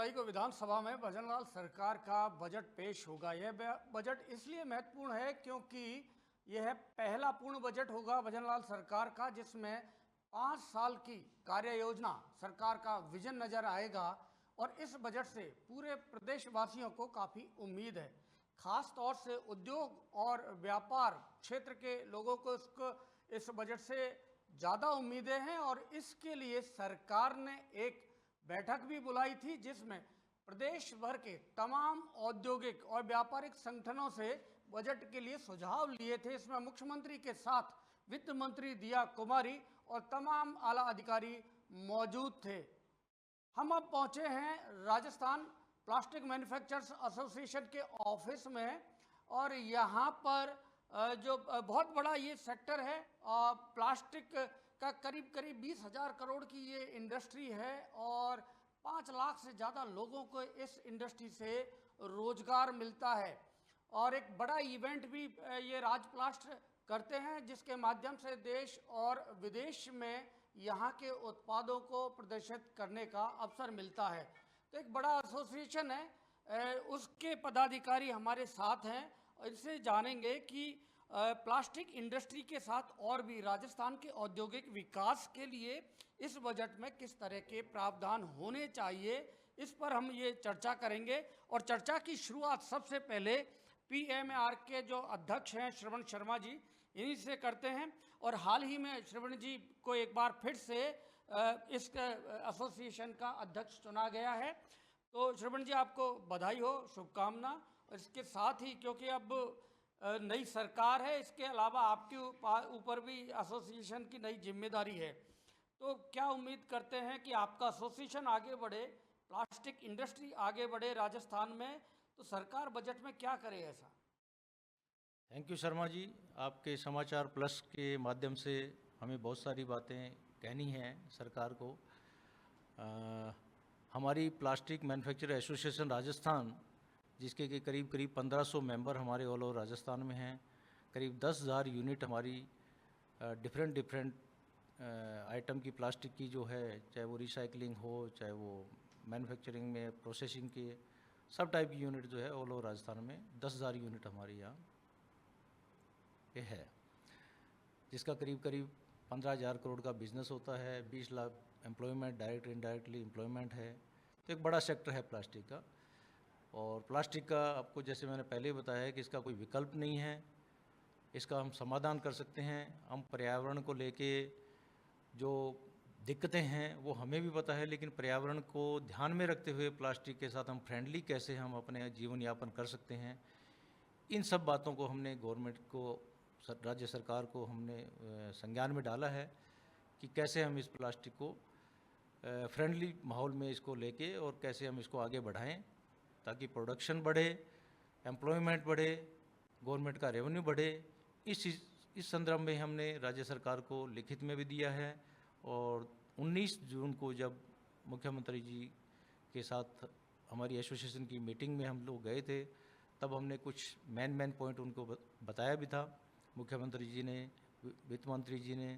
जुलाई को विधानसभा में भजनलाल सरकार का बजट पेश होगा। यह बजट इसलिए महत्वपूर्ण है क्योंकि यह पहला पूर्ण बजट होगा भजनलाल सरकार का जिसमें 5 साल की कार्य योजना सरकार का विजन नजर आएगा। और इस बजट से पूरे प्रदेशवासियों को काफ़ी उम्मीद है। खास तौर से उद्योग और व्यापार क्षेत्र के लोगों को इस बजट से ज़्यादा उम्मीदें हैं और इसके लिए सरकार ने एक बैठक भी बुलाई थी जिसमें प्रदेश भर के तमाम औद्योगिक और व्यापारिक संगठनों से बजट के लिए सुझाव लिए थे। इसमें मुख्यमंत्री के साथ वित्त मंत्री दिया कुमारी और तमाम आला अधिकारी मौजूद थे। हम अब पहुंचे हैं राजस्थान प्लास्टिक मैन्युफैक्चरर्स एसोसिएशन के ऑफिस में और यहाँ पर जो बहुत बड़ा ये सेक्टर है प्लास्टिक का करीब 20,000 करोड़ की ये इंडस्ट्री है और 5 लाख से ज़्यादा लोगों को इस इंडस्ट्री से रोजगार मिलता है। और एक बड़ा इवेंट भी ये राजप्लास्ट करते हैं जिसके माध्यम से देश और विदेश में यहाँ के उत्पादों को प्रदर्शित करने का अवसर मिलता है। तो एक बड़ा एसोसिएशन है, उसके पदाधिकारी हमारे साथ हैं और इससे जानेंगे कि प्लास्टिक इंडस्ट्री के साथ और भी राजस्थान के औद्योगिक विकास के लिए इस बजट में किस तरह के प्रावधान होने चाहिए, इस पर हम ये चर्चा करेंगे। और चर्चा की शुरुआत सबसे पहले PMAR के जो अध्यक्ष हैं श्रवण शर्मा जी, इन्हीं से करते हैं। और हाल ही में श्रवण जी को एक बार फिर से इस एसोसिएशन का अध्यक्ष चुना गया है। तो श्रवण जी आपको बधाई हो, शुभकामना। इसके साथ ही क्योंकि अब नई सरकार है, इसके अलावा आपके ऊपर भी एसोसिएशन की नई जिम्मेदारी है। तो क्या उम्मीद करते हैं कि आपका एसोसिएशन आगे बढ़े, प्लास्टिक इंडस्ट्री आगे बढ़े राजस्थान में, तो सरकार बजट में क्या करे ऐसा? थैंक यू शर्मा जी, आपके समाचार प्लस के माध्यम से हमें बहुत सारी बातें कहनी हैं सरकार को। हमारी प्लास्टिक मैन्युफैक्चरर एसोसिएशन राजस्थान, जिसके के करीब 1500 मेंबर हमारे ऑल ओवर राजस्थान में हैं, करीब 10,000 यूनिट हमारी डिफरेंट आइटम की प्लास्टिक की जो है, चाहे वो रिसाइकलिंग हो, चाहे वो मैन्युफैक्चरिंग में प्रोसेसिंग के सब टाइप की यूनिट जो है ऑल ओवर राजस्थान में 10,000 यूनिट हमारी यहाँ पे है, जिसका करीब 15,000 करोड़ का बिजनेस होता है। 20 lakh employment direct indirectly employment है। तो एक बड़ा सेक्टर है प्लास्टिक का। और प्लास्टिक का आपको जैसे मैंने पहले बताया है कि इसका कोई विकल्प नहीं है, इसका हम समाधान कर सकते हैं। हम पर्यावरण को लेके जो दिक्कतें हैं वो हमें भी पता है, लेकिन पर्यावरण को ध्यान में रखते हुए प्लास्टिक के साथ हम फ्रेंडली कैसे हम अपने जीवन यापन कर सकते हैं, इन सब बातों को हमने गवर्नमेंट को, राज्य सरकार को हमने संज्ञान में डाला है कि कैसे हम इस प्लास्टिक को फ्रेंडली माहौल में इसको लेके और कैसे हम इसको आगे बढ़ाएं ताकि प्रोडक्शन बढ़े, एम्प्लॉयमेंट बढ़े, गवर्नमेंट का रेवेन्यू बढ़े। इस संदर्भ में हमने राज्य सरकार को लिखित में भी दिया है। और 19 जून को जब मुख्यमंत्री जी के साथ हमारी एसोसिएशन की मीटिंग में हम लोग गए थे, तब हमने कुछ मेन पॉइंट उनको बताया भी था। मुख्यमंत्री जी ने, वित्त मंत्री जी ने,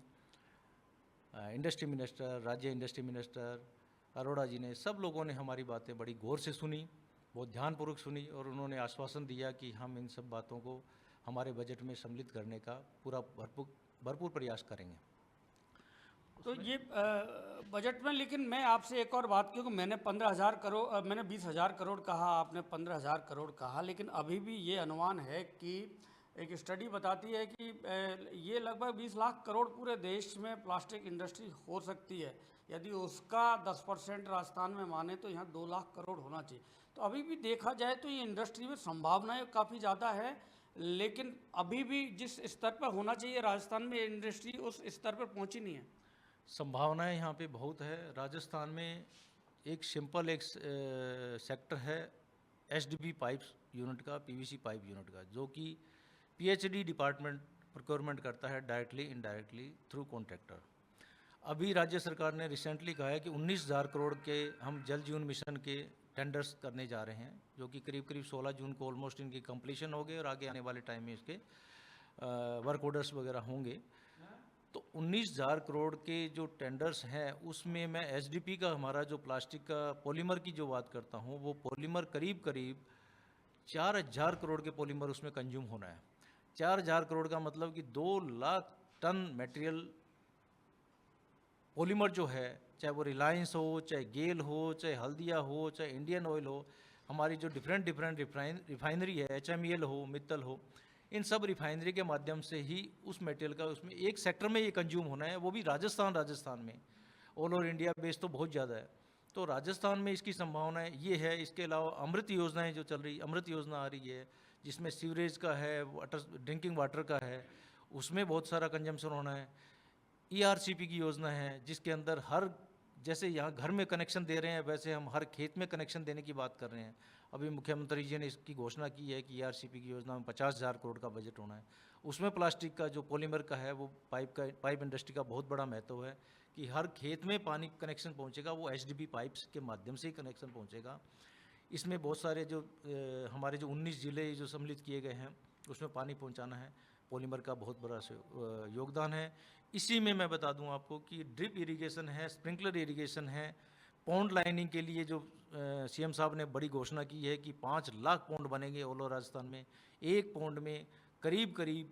इंडस्ट्री मिनिस्टर, राज्य इंडस्ट्री मिनिस्टर अरोड़ा जी ने, सब लोगों ने हमारी बातें बड़ी गौर से सुनी, बहुत ध्यानपूर्वक सुनी और उन्होंने आश्वासन दिया कि हम इन सब बातों को हमारे बजट में सम्मिलित करने का पूरा भरपूर प्रयास करेंगे। तो ये बजट में, लेकिन मैं आपसे एक और बात, क्योंकि मैंने 15,000 करोड़, मैंने 20,000 करोड़ कहा, आपने 15,000 करोड़ कहा, लेकिन अभी भी ये अनुमान है कि एक स्टडी बताती है कि ये लगभग 20 लाख करोड़ पूरे देश में प्लास्टिक इंडस्ट्री हो सकती है। यदि उसका 10% राजस्थान में माने तो यहाँ 2 लाख करोड़ होना चाहिए। तो अभी भी देखा जाए तो ये इंडस्ट्री में संभावनाएं काफ़ी ज़्यादा है, लेकिन अभी भी जिस स्तर पर होना चाहिए राजस्थान में इंडस्ट्री उस स्तर पर पहुँची नहीं है। संभावनाएं यहाँ पे बहुत है। राजस्थान में एक सिंपल एक सेक्टर है HDP पाइप्स यूनिट का, PVC पाइप यूनिट का, जो कि PHD डिपार्टमेंट प्रोक्योरमेंट करता है डायरेक्टली इनडायरेक्टली थ्रू कॉन्ट्रैक्टर। अभी राज्य सरकार ने रिसेंटली कहा है कि 19,000 करोड़ के हम जल जीवन मिशन के टेंडर्स करने जा रहे हैं, जो कि करीब 16 जून को ऑलमोस्ट इनकी कंप्लीशन हो गए और आगे आने वाले टाइम में इसके वर्क ऑर्डर्स वगैरह होंगे। तो 19,000 करोड़ के जो टेंडर्स हैं उसमें मैं एसडीपी का हमारा जो प्लास्टिक का पॉलीमर की जो बात करता हूँ, वो पॉलीमर करीब करीब 4,000 करोड़ के पॉलीमर उसमें कंज्यूम होना है। 4,000 करोड़ का मतलब कि 2 लाख टन मटेरियल पॉलीमर जो है, चाहे वो रिलायंस हो, चाहे गेल हो, चाहे हल्दिया हो, चाहे इंडियन ऑयल हो, हमारी जो डिफरेंट रिफाइनरी है, एचएमईएल हो, मित्तल हो, इन सब रिफाइनरी के माध्यम से ही उस मटेरियल का उसमें एक सेक्टर में ये कंज्यूम होना है, वो भी राजस्थान में। ऑल ओवर इंडिया बेस तो बहुत ज़्यादा है, तो राजस्थान में इसकी संभावनाएं ये है। इसके अलावा अमृत योजनाएं जो चल रही, अमृत योजना आ रही है जिसमें सीवरेज का है, वाटर, ड्रिंकिंग वाटर का है, उसमें बहुत सारा कंजम्पशन होना है। ईआरसीपी की योजना है जिसके अंदर हर, जैसे यहाँ घर में कनेक्शन दे रहे हैं वैसे हम हर खेत में कनेक्शन देने की बात कर रहे हैं। अभी मुख्यमंत्री जी ने इसकी घोषणा की है कि ईआरसीपी की योजना में 50,000 करोड़ का बजट होना है। उसमें प्लास्टिक का जो पॉलीमर का है, वो पाइप इंडस्ट्री का बहुत बड़ा महत्व है कि हर खेत में पानी कनेक्शन पहुँचेगा, वो एचडीपी पाइप्स के माध्यम से ही कनेक्शन पहुँचेगा। इसमें बहुत सारे जो हमारे जो 19 ज़िले जो सम्मिलित किए गए हैं उसमें पानी पहुँचाना है, पॉलीमर का बहुत बड़ा योगदान है। इसी में मैं बता दूं आपको कि ड्रिप इरिगेशन है, स्प्रिंकलर इरिगेशन है, पौंड लाइनिंग के लिए जो सीएम साहब ने बड़ी घोषणा की है कि 5 लाख पौंड बनेंगे ऑल ओवर राजस्थान में। एक पौंड में करीब करीब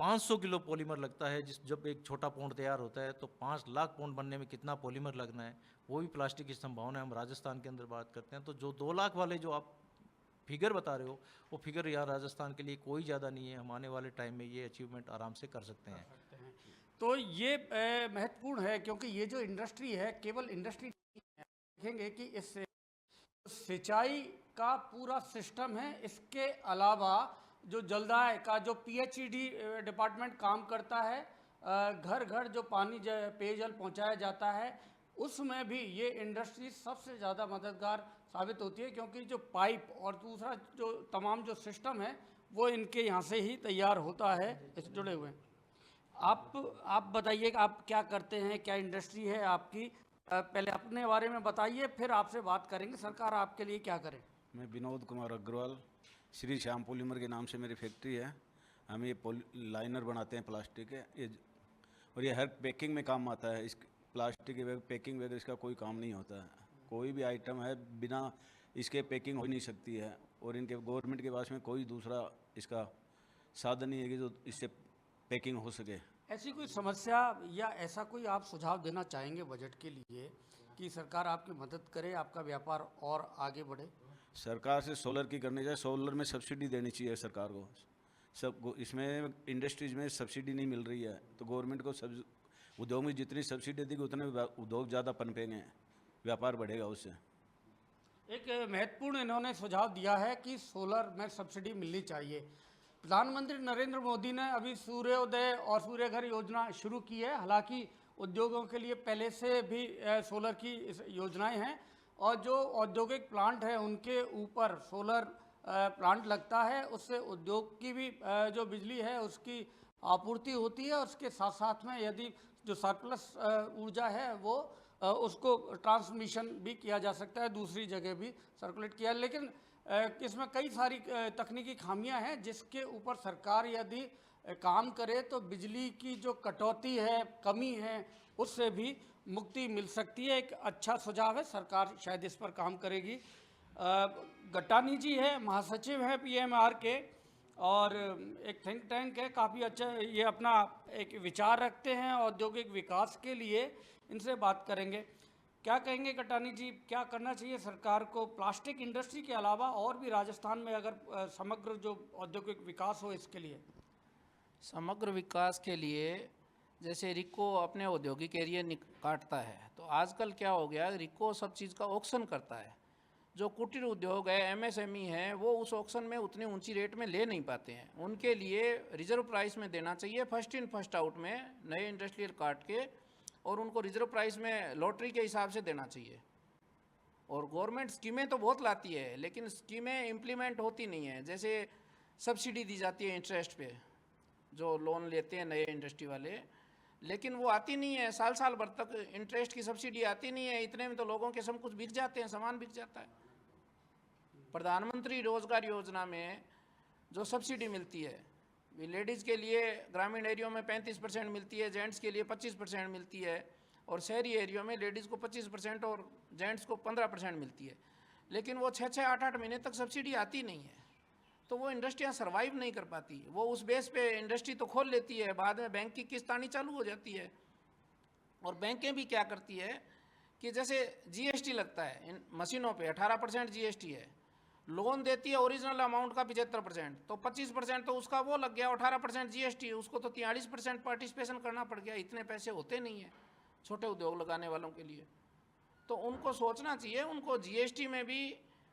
500 किलो पॉलीमर लगता है। जब एक छोटा पौंड तैयार होता है तो 5 लाख पौंड बनने में कितना पॉलीमर लगना है, वो भी प्लास्टिक की संभावना है। हम राजस्थान के अंदर बात करते हैं तो जो 2 लाख वाले जो आप फिगर बता रहे हो, वो फिगर यहाँ राजस्थान के लिए कोई ज़्यादा नहीं है। हम आने वाले टाइम में ये अचीवमेंट आराम से कर सकते हैं। तो ये महत्वपूर्ण है क्योंकि ये जो इंडस्ट्री है केवल इंडस्ट्री देखेंगे कि इस सिंचाई का पूरा सिस्टम है, इसके अलावा जो जलदाय का जो पीएचईडी डिपार्टमेंट काम करता है, घर घर जो पानी पेयजल पहुंचाया जाता है, उसमें भी ये इंडस्ट्री सबसे ज़्यादा मददगार साबित होती है क्योंकि जो पाइप और दूसरा जो तमाम जो सिस्टम है वो इनके यहाँ से ही तैयार होता है, इस जुड़े हुए हैं। आप बताइए कि आप क्या करते हैं, क्या इंडस्ट्री है आपकी? पहले अपने बारे में बताइए, फिर आपसे बात करेंगे सरकार आपके लिए क्या करे। मैं विनोद कुमार अग्रवाल, श्री श्याम पॉलीमर के नाम से मेरी फैक्ट्री है। हम ये लाइनर बनाते हैं प्लास्टिक के, ये और ये हर पैकिंग में काम आता है। इस प्लास्टिक के पैकिंग वगैरह इसका कोई काम नहीं होता है। कोई भी आइटम है बिना इसके पैकिंग हो नहीं सकती है, और इनके गवर्नमेंट के पास में कोई दूसरा इसका साधन नहीं है कि जो इससे पैकिंग हो सके। ऐसी कोई समस्या या ऐसा कोई आप सुझाव देना चाहेंगे बजट के लिए कि सरकार आपकी मदद करे, आपका व्यापार और आगे बढ़े? सरकार से सोलर की करनी चाहिए, सोलर में सब्सिडी देनी चाहिए सरकार को। सब इसमें इंडस्ट्रीज में सब्सिडी नहीं मिल रही है, तो गवर्नमेंट को उद्योग में जितनी सब्सिडी देगी उतने उद्योग ज़्यादा पनपेंगे, व्यापार बढ़ेगा उससे। एक महत्वपूर्ण इन्होंने सुझाव दिया है कि सोलर में सब्सिडी मिलनी चाहिए। प्रधानमंत्री नरेंद्र मोदी ने अभी सूर्योदय और सूर्यघर योजना शुरू की है। हालांकि उद्योगों के लिए पहले से भी सोलर की योजनाएं हैं, और जो औद्योगिक प्लांट है उनके ऊपर सोलर प्लांट लगता है, उससे उद्योग की भी जो बिजली है उसकी आपूर्ति होती है, और उसके साथ साथ में यदि जो सरप्लस ऊर्जा है वो उसको ट्रांसमिशन भी किया जा सकता है, दूसरी जगह भी सर्कुलेट किया। लेकिन इसमें कई सारी तकनीकी खामियां हैं जिसके ऊपर सरकार यदि काम करे तो बिजली की जो कटौती है, कमी है, उससे भी मुक्ति मिल सकती है। एक अच्छा सुझाव है, सरकार शायद इस पर काम करेगी। गट्टानी जी है, महासचिव हैं पीएमआर के, और एक थिंक टैंक है, काफ़ी अच्छा ये अपना एक विचार रखते हैं औद्योगिक विकास के लिए। इनसे बात करेंगे। क्या कहेंगे गट्टानी जी, क्या करना चाहिए सरकार को प्लास्टिक इंडस्ट्री के अलावा और भी राजस्थान में अगर समग्र जो औद्योगिक विकास हो इसके लिए? समग्र विकास के लिए जैसे रिको अपने औद्योगिक एरिया काटता है, तो आजकल क्या हो गया, रिको सब चीज़ का ऑक्शन करता है। जो कुटीर उद्योग है, एमएसएमई है, वो उस ऑक्शन में उतनी ऊंची रेट में ले नहीं पाते हैं। उनके लिए रिजर्व प्राइस में देना चाहिए, फर्स्ट इन फर्स्ट आउट में नए इंडस्ट्रियल काट के, और उनको रिजर्व प्राइस में लॉटरी के हिसाब से देना चाहिए। और गवर्नमेंट स्कीमें तो बहुत लाती है, लेकिन स्कीमें इम्प्लीमेंट होती नहीं है। जैसे सब्सिडी दी जाती है इंटरेस्ट पे, जो लोन लेते हैं नए इंडस्ट्री वाले, लेकिन वो आती नहीं है। साल साल भर तक इंटरेस्ट की सब्सिडी आती नहीं है। इतने में तो लोगों के सब कुछ बिक जाते हैं, सामान बिक जाता है। प्रधानमंत्री रोजगार योजना में जो सब्सिडी मिलती है लेडीज़ के लिए ग्रामीण एरियो में 35% मिलती है, जेंट्स के लिए 25% मिलती है, और शहरी एरियो में लेडीज़ को 25% और जेंट्स को 15% मिलती है। लेकिन वो 6-6, 8-8 महीने तक सब्सिडी आती नहीं है, तो वो इंडस्ट्रियाँ सर्वाइव नहीं कर पाती। वो उस बेस पे इंडस्ट्री तो खोल लेती है, बाद में बैंक की किस्त आनी चालू हो जाती है। और बैंकें भी क्या करती है कि जैसे जीएसटी लगता है इन मशीनों पे, 18% जीएसटी है, लोन देती है ओरिजिनल अमाउंट का 75%, तो 25% तो उसका वो लग गया, 18% जीएसटी, उसको तो 43% पार्टिसिपेशन करना पड़ गया। इतने पैसे होते नहीं हैं छोटे उद्योग लगाने वालों के लिए। तो उनको सोचना चाहिए, उनको जीएसटी में भी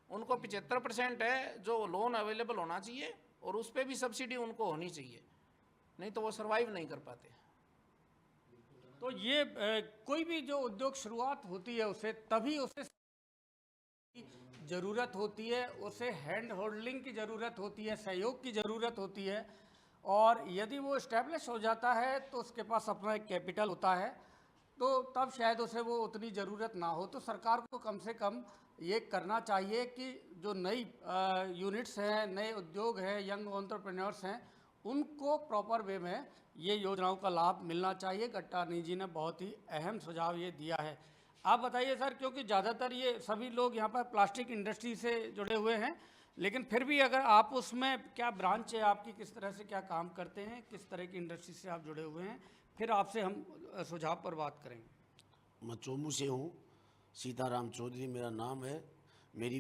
उनको 75% है जो लोन अवेलेबल होना चाहिए, और उस पर भी सब्सिडी उनको होनी चाहिए, नहीं तो वो सर्वाइव नहीं कर पाते। तो ये कोई भी जो उद्योग शुरुआत होती है उसे तभी उसे ज़रूरत होती है, उसे हैंड होल्डिंग की ज़रूरत होती है, सहयोग की ज़रूरत होती है, और यदि वो इस्टेब्लिश हो जाता है तो उसके पास अपना एक कैपिटल होता है, तो तब शायद उसे वो उतनी ज़रूरत ना हो। तो सरकार को कम से कम ये करना चाहिए कि जो नई यूनिट्स हैं, नए उद्योग हैं, यंग एंटरप्रेन्योर्स हैं, उनको प्रॉपर वे में ये योजनाओं का लाभ मिलना चाहिए। गट्टानी जी ने बहुत ही अहम सुझाव ये दिया है। आप बताइए सर, क्योंकि ज़्यादातर ये सभी लोग यहाँ पर प्लास्टिक इंडस्ट्री से जुड़े हुए हैं, लेकिन फिर भी अगर आप उसमें क्या ब्रांच है आपकी, किस तरह से क्या काम करते हैं, किस तरह की इंडस्ट्री से आप जुड़े हुए हैं, फिर आपसे हम सुझाव पर बात करेंगे। मैं चोमू से हूँ, सीताराम चौधरी मेरा नाम है। मेरी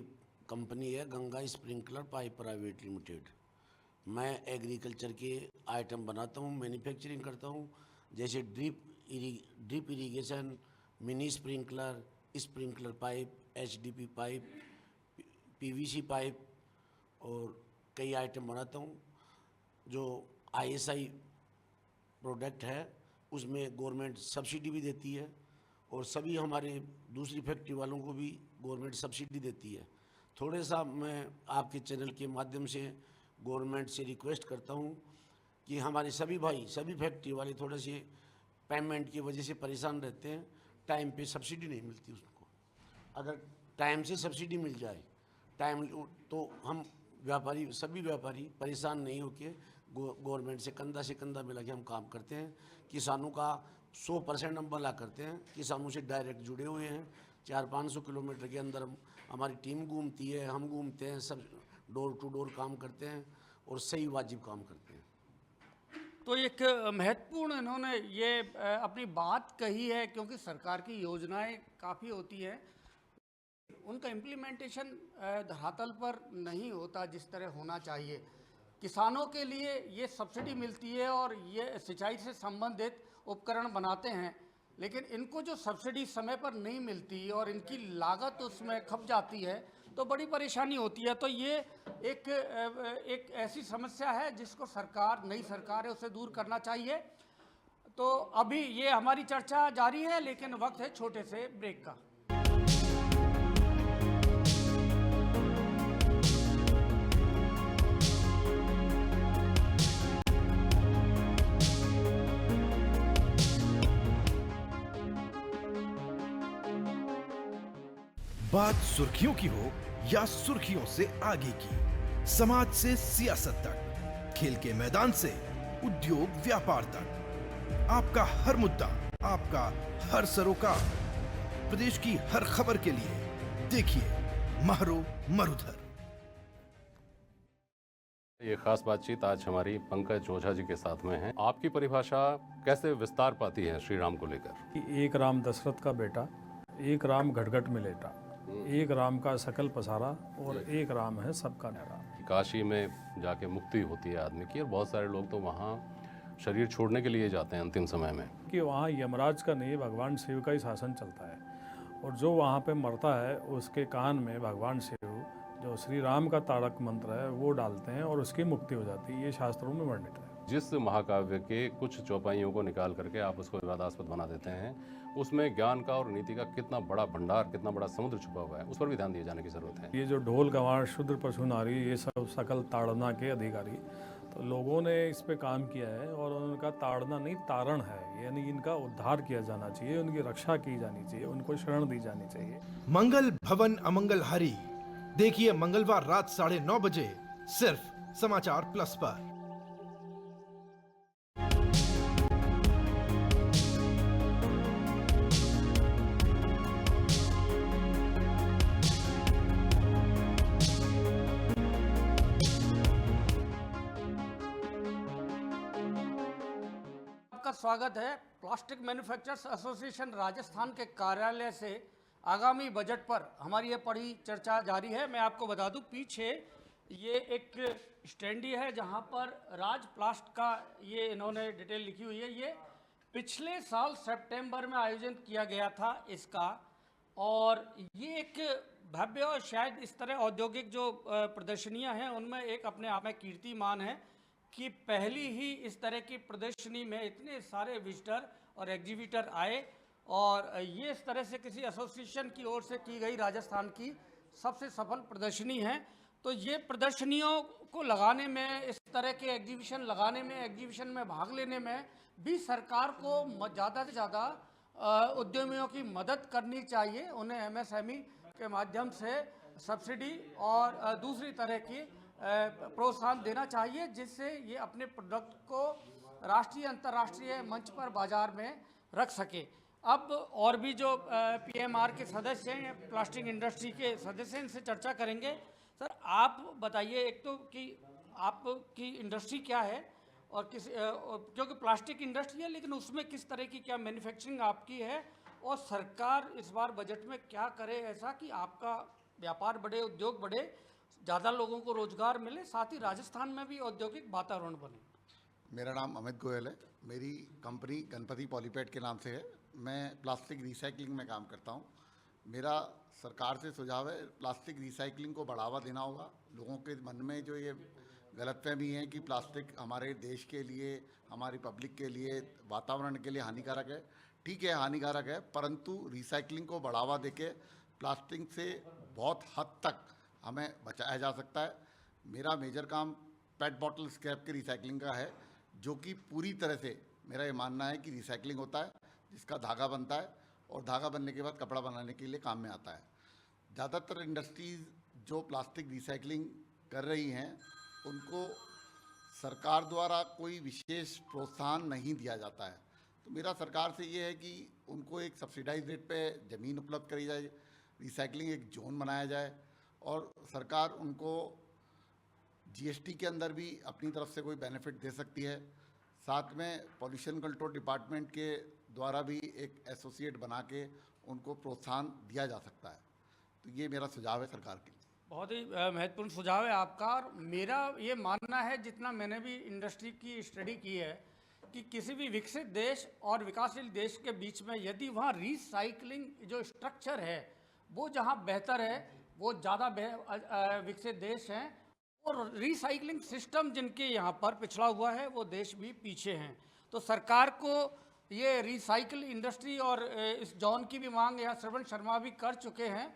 कंपनी है Ganga sprinkler pipe private limited. मैं एग्रीकल्चर के आइटम बनाता हूँ, मैन्युफैक्चरिंग करता हूँ, जैसे drip irrigation, mini sprinkler, sprinkler pipe, HDP pipe, PVC pipe, और कई आइटम बनाता हूँ। जो आईएसआई प्रोडक्ट है उसमें गवर्नमेंट सब्सिडी भी देती है, और सभी हमारे दूसरी फैक्ट्री वालों को भी गवर्नमेंट सब्सिडी देती है। थोड़े सा मैं आपके चैनल के माध्यम से गवर्नमेंट से रिक्वेस्ट करता हूँ कि हमारे सभी भाई, सभी फैक्ट्री वाले थोड़े से पेमेंट की वजह से परेशान रहते हैं, टाइम पे सब्सिडी नहीं मिलती उसको। अगर टाइम से सब्सिडी मिल जाए टाइम, तो हम व्यापारी, सभी व्यापारी परेशान नहीं होकर गवर्नमेंट से कंधा मिला के हम काम करते हैं। किसानों का 100% हम भला करते हैं, किसानों से डायरेक्ट जुड़े हुए हैं। 400-500 किलोमीटर के अंदर हमारी टीम घूमती है, हम घूमते हैं, सब डोर टू डोर काम करते हैं और सही वाजिब काम करते हैं। तो एक महत्वपूर्ण इन्होंने ये अपनी बात कही है, क्योंकि सरकार की योजनाएं काफ़ी होती हैं, उनका इम्प्लीमेंटेशन धरातल पर नहीं होता जिस तरह होना चाहिए। किसानों के लिए ये सब्सिडी मिलती है और ये सिंचाई से संबंधित उपकरण बनाते हैं, लेकिन इनको जो सब्सिडी समय पर नहीं मिलती और इनकी लागत उसमें खप जाती है तो बड़ी परेशानी होती है। तो ये एक ऐसी समस्या है जिसको सरकार, नई सरकार है, उसे दूर करना चाहिए। तो अभी ये हमारी चर्चा जारी है, लेकिन वक्त है छोटे से ब्रेक का। बात सुर्खियों की हो या सुर्खियों से आगे की, समाज से सियासत तक, खेल के मैदान से उद्योग व्यापार तक, आपका हर मुद्दा, आपका हर सरोकार, प्रदेश की हर खबर के लिए देखिए महरो मरुधर। ये खास बातचीत आज हमारी पंकज ओझा जी के साथ में है। आपकी परिभाषा कैसे विस्तार पाती है श्री राम को लेकर? एक राम दशरथ का बेटा, एक राम घटघट में लेटा, एक राम का सकल पसारा, और एक राम है सबका न्यारा। काशी में जाके मुक्ति होती है आदमी की, और बहुत सारे लोग तो वहाँ शरीर छोड़ने के लिए जाते हैं अंतिम समय में, कि वहाँ यमराज का नहीं, भगवान शिव का ही शासन चलता है, और जो वहाँ पे मरता है उसके कान में भगवान शिव जो श्री राम का तारक मंत्र है वो डालते हैं और उसकी मुक्ति हो जाती है। ये शास्त्रों में वर्णित है। जिस महाकाव्य के कुछ चौपाइयों को निकाल करके आप उसको विवादास्पद बना देते हैं, उसमें ज्ञान का और नीति का कितना बड़ा भंडार, कितना बड़ा समुद्र छुपा हुआ है, उस पर भी ध्यान दिए जाने की जरूरत है। ये जो ढोल गंवार, शूद्र पशु नारी, ये सब सकल ताड़ना के अधिकारी, तो लोगों ने इस पे काम किया है, और उनका ताड़ना नहीं तारण है, यानी इनका उद्धार किया जाना चाहिए, उनकी रक्षा की जानी चाहिए, उनको शरण दी जानी चाहिए। मंगल भवन अमंगल हरि, देखिए मंगलवार रात 9:30 बजे सिर्फ समाचार प्लस पर। आपका स्वागत है। प्लास्टिक मैन्युफैक्चरर्स एसोसिएशन राजस्थान के कार्यालय से आगामी बजट पर हमारी ये बड़ी चर्चा जारी है। मैं आपको बता दूं, पीछे ये एक स्टैंडी है जहां पर राज प्लास्ट का ये इन्होंने डिटेल लिखी हुई है। ये पिछले साल सितंबर में आयोजन किया गया था इसका, और ये एक भव्य और शायद इस तरह औद्योगिक जो प्रदर्शनियां हैं उनमें एक अपने आप में कीर्तिमान है कि पहली ही इस तरह की प्रदर्शनी में इतने सारे विजिटर और एग्जीबिटर आए, और ये इस तरह से किसी एसोसिएशन की ओर से की गई राजस्थान की सबसे सफल प्रदर्शनी है। तो ये प्रदर्शनियों को लगाने में, इस तरह के एग्जीबिशन लगाने में, एग्जीबिशन में भाग लेने में भी सरकार को ज़्यादा से ज़्यादा उद्यमियों की मदद करनी चाहिए। उन्हें एमएसएमई के माध्यम से सब्सिडी और दूसरी तरह की प्रोत्साहन देना चाहिए, जिससे ये अपने प्रोडक्ट को राष्ट्रीय अंतर्राष्ट्रीय मंच पर बाजार में रख सके। अब और भी जो पीएमआर के सदस्य हैं, प्लास्टिक इंडस्ट्री के सदस्य हैं, इनसे चर्चा करेंगे। सर, आप बताइए एक तो कि आपकी इंडस्ट्री क्या है और किस, क्योंकि प्लास्टिक इंडस्ट्री है लेकिन उसमें किस तरह की क्या मैन्युफैक्चरिंग आपकी है, और सरकार इस बार बजट में क्या करे ऐसा कि आपका व्यापार बढ़े, उद्योग बढ़े, ज़्यादा लोगों को रोजगार मिले, साथ ही राजस्थान में भी औद्योगिक वातावरण बने। मेरा नाम अमित गोयल है। मेरी कंपनी गणपति पॉलीपैड के नाम से है। मैं प्लास्टिक रिसाइकलिंग में काम करता हूँ। मेरा सरकार से सुझाव है, प्लास्टिक रिसाइकलिंग को बढ़ावा देना होगा। लोगों के मन में जो ये गलतफहमी है कि प्लास्टिक हमारे देश के लिए, हमारी पब्लिक के लिए, वातावरण के लिए हानिकारक है, ठीक है हानिकारक है, परंतु रिसाइकलिंग को बढ़ावा देके प्लास्टिक से बहुत हद तक हमें बचाया जा सकता है। मेरा मेजर काम पेट बॉटल स्क्रैप के रिसाइकलिंग का है, जो कि पूरी तरह से मेरा ये मानना है कि रिसाइकलिंग होता है, जिसका धागा बनता है और धागा बनने के बाद कपड़ा बनाने के लिए काम में आता है। ज़्यादातर इंडस्ट्रीज़ जो प्लास्टिक रिसाइकलिंग कर रही हैं, उनको सरकार द्वारा कोई विशेष प्रोत्साहन नहीं दिया जाता है। तो मेरा सरकार से ये है कि उनको एक सब्सिडाइज रेट पे ज़मीन उपलब्ध करी जाए, रिसाइकलिंग एक जोन बनाया जाए, और सरकार उनको जीएसटी के अंदर भी अपनी तरफ से कोई बेनिफिट दे सकती है। साथ में पॉल्यूशन कंट्रोल डिपार्टमेंट के द्वारा भी एक एसोसिएट बना के उनको प्रोत्साहन दिया जा सकता है। तो ये मेरा सुझाव है सरकार के लिए। बहुत ही महत्वपूर्ण सुझाव है आपका, और मेरा ये मानना है, जितना मैंने भी इंडस्ट्री की स्टडी की है, कि किसी भी विकसित देश और विकासशील देश के बीच में यदि वहाँ रिसाइकलिंग जो स्ट्रक्चर है वो जहाँ बेहतर है, वो ज़्यादा विकसित देश हैं, और रिसाइकलिंग सिस्टम जिनके यहाँ पर पिछड़ा हुआ है वो देश भी पीछे हैं। तो सरकार को ये रिसाइकिल इंडस्ट्री और इस जोन की भी मांग यहाँ श्रवण शर्मा भी कर चुके हैं,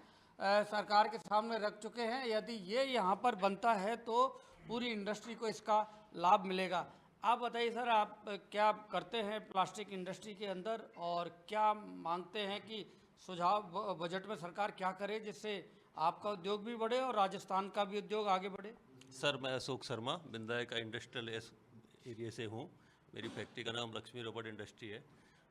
सरकार के सामने रख चुके हैं। यदि ये यहाँ पर बनता है तो पूरी इंडस्ट्री को इसका लाभ मिलेगा। आप बताइए सर, आप क्या करते हैं प्लास्टिक इंडस्ट्री के अंदर, और क्या मांगते हैं कि सुझाव बजट में सरकार क्या करे जिससे आपका उद्योग भी बढ़े और राजस्थान का भी उद्योग आगे बढ़े? सर, मैं अशोक शर्मा बिंदाई इंडस्ट्रियल एरिया से हूँ। मेरी फैक्ट्री का नाम लक्ष्मी रबड़ इंडस्ट्री है।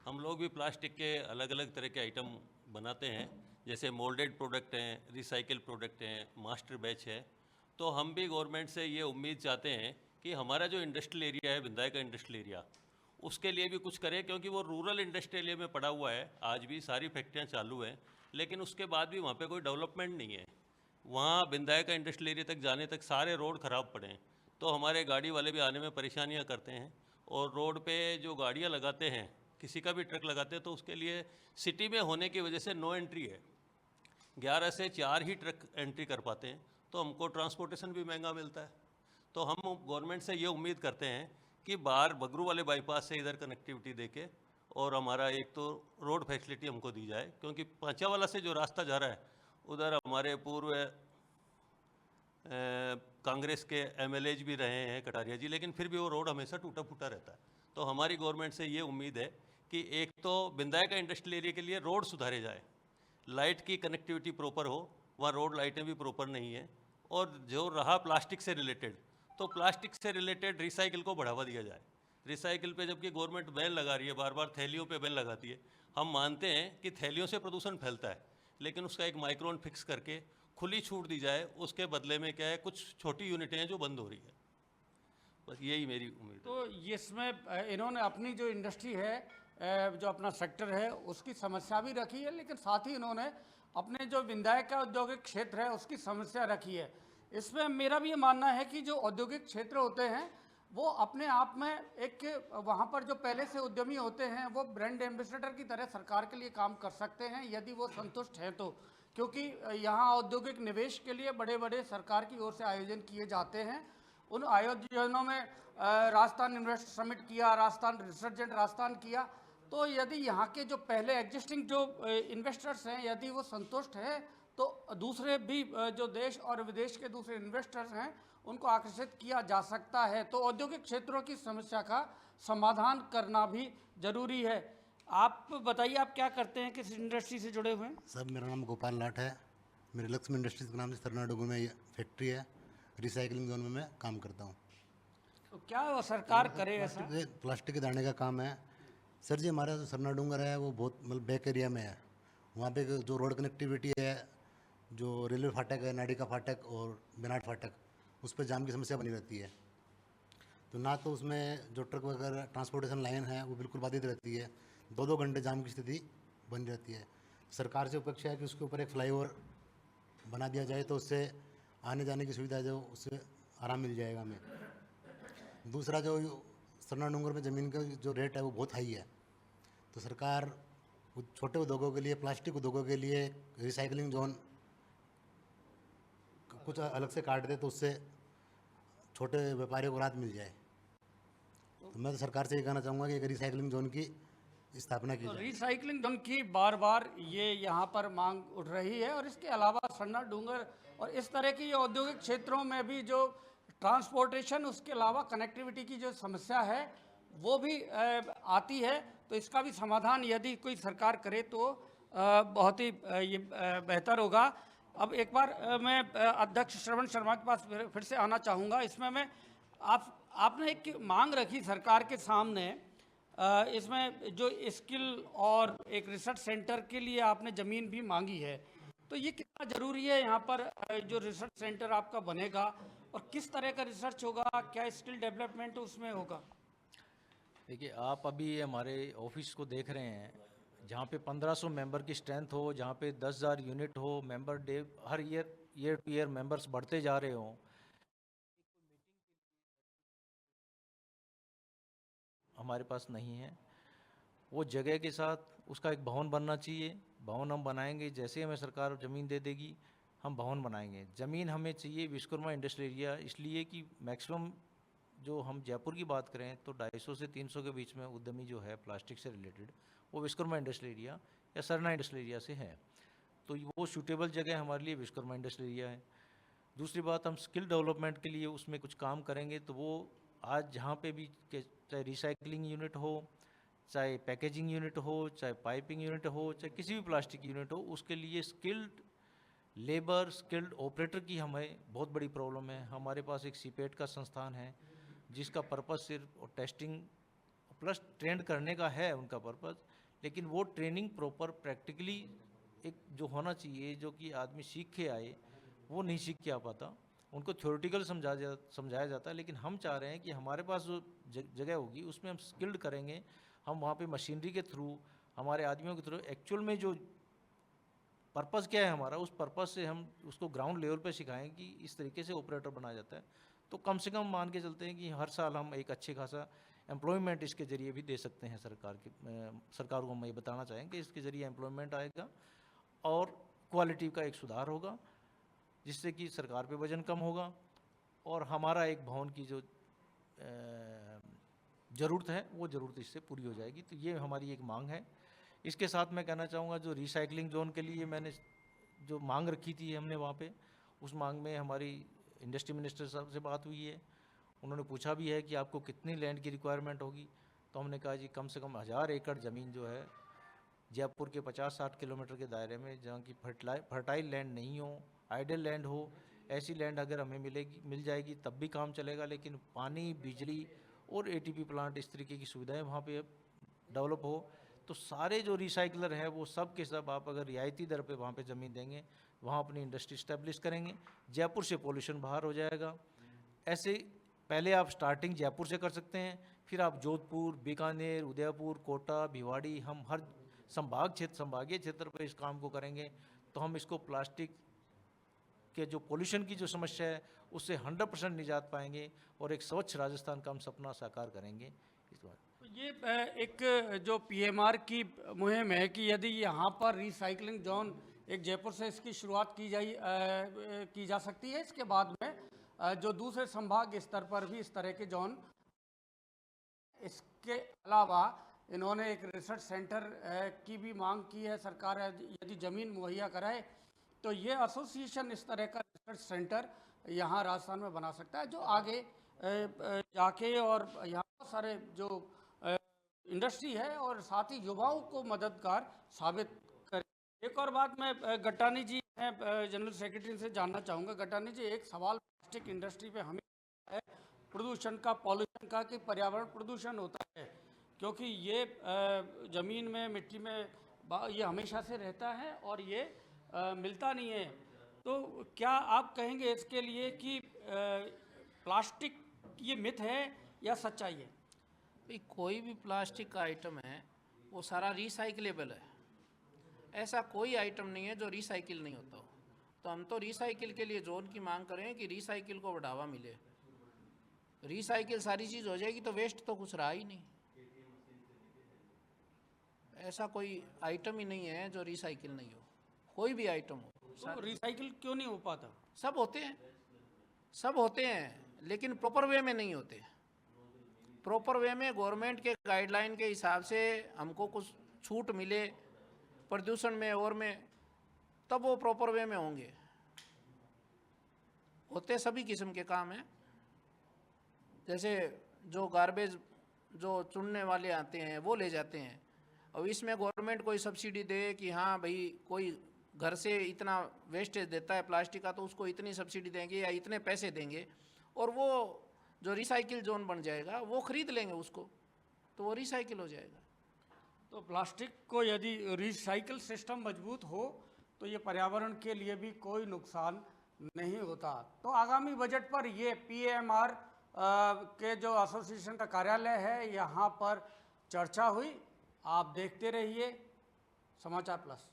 हम लोग भी प्लास्टिक के अलग अलग तरह के आइटम बनाते हैं, जैसे मोल्डेड प्रोडक्ट हैं, रिसाइकिल प्रोडक्ट हैं, मास्टर बैच है। तो हम भी गवर्नमेंट से ये उम्मीद चाहते हैं कि हमारा जो इंडस्ट्रियल एरिया है, बिंदाई का इंडस्ट्रियल एरिया, उसके लिए भी कुछ करें, क्योंकि वो रूरल इंडस्ट्रियल एरिया में पड़ा हुआ है। आज भी सारी फैक्ट्रियाँ चालू हैं, लेकिन उसके बाद भी वहाँ पे कोई डेवलपमेंट नहीं है। वहाँ बिंदाई का इंडस्ट्रियल एरिया तक जाने तक सारे रोड ख़राब पड़े हैं, तो हमारे गाड़ी वाले भी आने में परेशानियाँ करते हैं। और रोड पे जो गाड़ियाँ लगाते हैं, किसी का भी ट्रक लगाते हैं, तो उसके लिए सिटी में होने की वजह से नो एंट्री है। 11 से 4 ही ट्रक एंट्री कर पाते हैं, तो हमको ट्रांसपोर्टेशन भी महंगा मिलता है। तो हम गवर्नमेंट से ये उम्मीद करते हैं कि बाहर बगरू वाले बाईपास से इधर कनेक्टिविटी देके, और हमारा एक तो रोड फैसिलिटी हमको दी जाए, क्योंकि पांचावाला से जो रास्ता जा रहा है उधर हमारे पूर्व कांग्रेस के एमएलएज भी रहे हैं, कटारिया जी, लेकिन फिर भी वो रोड हमेशा टूटा फूटा रहता है। तो हमारी गवर्नमेंट से ये उम्मीद है कि एक तो बिंदाई का इंडस्ट्रियल एरिया के लिए रोड सुधारे जाए, लाइट की कनेक्टिविटी प्रॉपर हो, वहाँ रोड लाइटें भी प्रॉपर नहीं है। और जो रहा प्लास्टिक से रिलेटेड, तो प्लास्टिक से रिलेटेड रिसाइकिल को बढ़ावा दिया जाए। रिसाइकिल पे जबकि गवर्नमेंट बैन लगा रही है, बार बार थैलियों पे बैन लगाती है। हम मानते हैं कि थैलियों से प्रदूषण फैलता है, लेकिन उसका एक माइक्रोन फिक्स करके खुली छूट दी जाए। उसके बदले में क्या है, कुछ छोटी यूनिटें हैं जो बंद हो रही है, बस यही मेरी उम्मीद है। तो इसमें इन्होंने अपनी जो इंडस्ट्री है, जो अपना सेक्टर है, उसकी समस्या भी रखी है, लेकिन साथ ही इन्होंने अपने जो विधायक का औद्योगिक क्षेत्र है उसकी समस्या रखी है। इसमें मेरा भी ये मानना है कि जो औद्योगिक क्षेत्र होते हैं वो अपने आप में एक, वहाँ पर जो पहले से उद्यमी होते हैं वो ब्रांड एम्बेसडर की तरह सरकार के लिए काम कर सकते हैं यदि वो संतुष्ट हैं तो, क्योंकि यहाँ औद्योगिक निवेश के लिए बड़े बड़े सरकार की ओर से आयोजन किए जाते हैं। उन आयोजनों में राजस्थान इन्वेस्ट समिट किया, राजस्थान रिसर्जेंट राजस्थान किया, तो यदि यहाँ के जो पहले एग्जिस्टिंग जो इन्वेस्टर्स हैं यदि वो संतुष्ट हैं तो दूसरे भी जो देश और विदेश के दूसरे इन्वेस्टर्स हैं उनको आकर्षित किया जा सकता है। तो औद्योगिक क्षेत्रों की समस्या का समाधान करना भी जरूरी है। आप बताइए, आप क्या करते हैं, किस इंडस्ट्री से जुड़े हुए हैं? सर, मेरा नाम गोपाल लाट है। मेरे लक्ष्मी इंडस्ट्रीज के नाम से सरनाडुगु में फैक्ट्री है, रिसाइकलिंग जोन में मैं काम करता हूँ। तो क्या वो सरकार करे ऐसा? प्लास्टिक के दाने का काम है सर जी। हमारा जो सरनाडुंगर है वो बहुत मतलब बैक एरिया में है। वहाँ पे जो रोड कनेक्टिविटी है, जो रेलवे फाटक है, नाडी का फाटक और बेनाट फाटक, उस पर जाम की समस्या बनी रहती है। तो ना तो उसमें जो ट्रक वगैरह ट्रांसपोर्टेशन लाइन है वो बिल्कुल बाधित रहती है, 2-2 घंटे जाम की स्थिति बनी रहती है। सरकार से अपेक्षा है कि उसके ऊपर एक फ्लाईओवर बना दिया जाए तो उससे आने जाने की सुविधा जो उससे आराम मिल जाएगा हमें। दूसरा, जो सरनाडुंगर में ज़मीन का जो रेट है वो बहुत हाई है, तो सरकार छोटे उद्योगों के लिए, प्लास्टिक उद्योगों के लिए रिसाइकलिंग जोन कुछ अलग से काट दे तो उससे छोटे व्यापारियों को राहत मिल जाए। तो मैं तो सरकार से ये कहना चाहूँगा कि एक रिसाइकलिंग जोन की स्थापना की जाए। रिसाइकलिंग जोन की बार बार ये यहाँ पर मांग उठ रही है, और इसके अलावा सरनाडुंगर और इस तरह की औद्योगिक क्षेत्रों में भी जो ट्रांसपोर्टेशन, उसके अलावा कनेक्टिविटी की जो समस्या है वो भी आती है। तो इसका भी समाधान यदि कोई सरकार करे तो बहुत ही ये बेहतर होगा। अब एक बार मैं अध्यक्ष श्रवण शर्मा के पास फिर से आना चाहूँगा। इसमें मैं आपने एक मांग रखी सरकार के सामने, इसमें जो स्किल और एक रिसर्च सेंटर के लिए आपने ज़मीन भी मांगी है, तो ये कितना ज़रूरी है? यहाँ पर जो रिसर्च सेंटर आपका बनेगा और किस तरह का रिसर्च होगा, क्या स्किल डेवलपमेंट उसमें होगा? देखिए, आप अभी हमारे ऑफिस को देख रहे हैं, जहाँ पे 1500 मेंबर की स्ट्रेंथ हो, जहाँ पे 10,000 यूनिट हो, मेंबर डे हर ईयर टू ईयर मेंबर्स बढ़ते जा रहे हों, हमारे पास नहीं है। वो जगह के साथ उसका एक भवन बनना चाहिए। भवन हम बनाएंगे, जैसे हमें सरकार ज़मीन दे देगी हम भवन बनाएंगे। ज़मीन हमें चाहिए विश्वकर्मा इंडस्ट्रियल एरिया, इसलिए कि मैक्सिमम जो हम जयपुर की बात करें तो 250 से 300 के बीच में उद्यमी जो है प्लास्टिक से रिलेटेड वो विश्वकर्मा इंडस्ट्रियल एरिया या सरना इंडस्ट्रियल एरिया से है, तो वो सूटेबल जगह हमारे लिए विश्वकर्मा इंडस्ट्रियल एरिया है। दूसरी बात, हम स्किल डेवलपमेंट के लिए उसमें कुछ काम करेंगे, तो वो आज जहाँ पे भी, चाहे रिसाइकलिंग यूनिट हो, चाहे पैकेजिंग यूनिट हो, चाहे पाइपिंग यूनिट हो, चाहे किसी भी प्लास्टिक यूनिट हो, उसके लिए स्किल्ड लेबर, स्किल्ड ऑपरेटर की हमें बहुत बड़ी प्रॉब्लम है। हमारे पास एक सीपेट का संस्थान है जिसका पर्पस सिर्फ टेस्टिंग प्लस ट्रेंड करने का है उनका पर्पस, लेकिन वो ट्रेनिंग प्रॉपर प्रैक्टिकली एक जो होना चाहिए, जो कि आदमी सीख के आए, वो नहीं सीख के आ पाता। उनको थ्योरेटिकल समझाया जाता है, लेकिन हम चाह रहे हैं कि हमारे पास जो जगह होगी उसमें हम स्किल्ड करेंगे। हम वहाँ पे मशीनरी के थ्रू, हमारे आदमियों के थ्रू एक्चुअल में जो पर्पस क्या है हमारा, उस पर्पस से हम उसको ग्राउंड लेवल पे सिखाएं कि इस तरीके से ऑपरेटर बनाया जाता है। तो कम से कम मान के चलते हैं कि हर साल हम एक अच्छे खासा एम्प्लॉयमेंट इसके ज़रिए भी दे सकते हैं। सरकार को हम ये बताना चाहेंगे कि इसके ज़रिए एम्प्लॉयमेंट आएगा और क्वालिटी का एक सुधार होगा, जिससे कि सरकार पे वजन कम होगा और हमारा एक भवन की जो ज़रूरत है वो ज़रूरत इससे पूरी हो जाएगी। तो ये हमारी एक मांग है। इसके साथ मैं कहना चाहूँगा, जो रिसाइकलिंग जोन के लिए मैंने जो मांग रखी थी हमने वहाँ पे, उस मांग में हमारी इंडस्ट्री मिनिस्टर साहब से बात हुई है। उन्होंने पूछा भी है कि आपको कितनी लैंड की रिक्वायरमेंट होगी, तो हमने कहा जी कम से कम 1000 एकड़ ज़मीन जो है जयपुर के 50-60 किलोमीटर के दायरे में, जहाँ की फर्टाइल लैंड नहीं हो, आइडल लैंड हो, ऐसी लैंड अगर हमें मिल जाएगी तब भी काम चलेगा। लेकिन पानी, बिजली और एटीपी प्लांट, इस तरीके की सुविधाएं वहाँ पे डेवलप हो, तो सारे जो रिसाइकलर हैं वो सब के सब आप अगर रियायती दर पे वहाँ पे ज़मीन देंगे, वहाँ अपनी इंडस्ट्री इस्टेब्लिश करेंगे, जयपुर से पोल्यूशन बाहर हो जाएगा। ऐसे पहले आप स्टार्टिंग जयपुर से कर सकते हैं, फिर आप जोधपुर, बीकानेर, उदयपुर, कोटा, भिवाड़ी, हम हर संभागीय क्षेत्र पर इस काम को करेंगे। तो हम इसको प्लास्टिक के जो पोल्यूशन की जो समस्या है उससे 100% निजात पाएंगे और एक स्वच्छ राजस्थान का हम सपना साकार करेंगे। इस बात ये एक जो PMR की मुहिम है कि यदि यहाँ पर रिसाइकलिंग जोन एक जयपुर से इसकी शुरुआत की जा सकती है, इसके बाद में जो दूसरे संभाग स्तर पर भी इस तरह के जोन। इसके अलावा इन्होंने एक रिसर्च सेंटर की भी मांग की है। सरकार यदि ज़मीन मुहैया कराए तो ये एसोसिएशन इस तरह का रिसर्च सेंटर यहाँ राजस्थान में बना सकता है, जो आगे जाके और यहाँ बहुत सारे जो इंडस्ट्री है और साथ ही युवाओं को मददगार साबित करे। एक और बात मैं गट्टानी जी हैं जनरल सेक्रेटरी से जानना चाहूँगा। गट्टानी जी, एक सवाल प्लास्टिक इंडस्ट्री पे हमें है प्रदूषण का, पॉल्यूशन का, कि पर्यावरण प्रदूषण होता है, क्योंकि ये ज़मीन में, मिट्टी में ये हमेशा से रहता है और ये मिलता नहीं है। तो क्या आप कहेंगे इसके लिए कि प्लास्टिक ये मिथ है या सच्चाई है? भाई, कोई भी प्लास्टिक का आइटम है वो सारा रिसाइकलेबल है। ऐसा कोई आइटम नहीं है जो रिसाइकिल नहीं होता हो। तो हम तो रिसाइकिल के लिए जोन की मांग करें कि रिसाइकिल को बढ़ावा मिले। रिसाइकिल सारी चीज़ हो जाएगी तो वेस्ट तो कुछ रहा ही नहीं। ऐसा कोई आइटम ही नहीं है जो रिसाइकिल नहीं हो, कोई भी आइटम हो। तो रिसाइकिल क्यों नहीं हो पाता? सब होते हैं लेकिन प्रॉपर वे में नहीं होते। प्रॉपर वे में गवर्नमेंट के गाइडलाइन के हिसाब से हमको कुछ छूट मिले प्रदूषण में और में, तब वो प्रॉपर वे में होंगे। होते सभी किस्म के काम हैं। जैसे जो गार्बेज जो चुनने वाले आते हैं वो ले जाते हैं, और इसमें गवर्नमेंट कोई सब्सिडी दे कि हाँ भाई कोई घर से इतना वेस्टेज देता है प्लास्टिक का तो उसको इतनी सब्सिडी देंगे या इतने पैसे देंगे, और वो जो रिसाइकिल जोन बन जाएगा वो ख़रीद लेंगे उसको, तो वो रिसाइकिल हो जाएगा। तो प्लास्टिक को यदि रिसाइकिल सिस्टम मजबूत हो तो ये पर्यावरण के लिए भी कोई नुकसान नहीं होता। तो आगामी बजट पर ये PMR के जो एसोसिएशन का कार्यालय है यहाँ पर चर्चा हुई। आप देखते रहिए समाचार प्लस।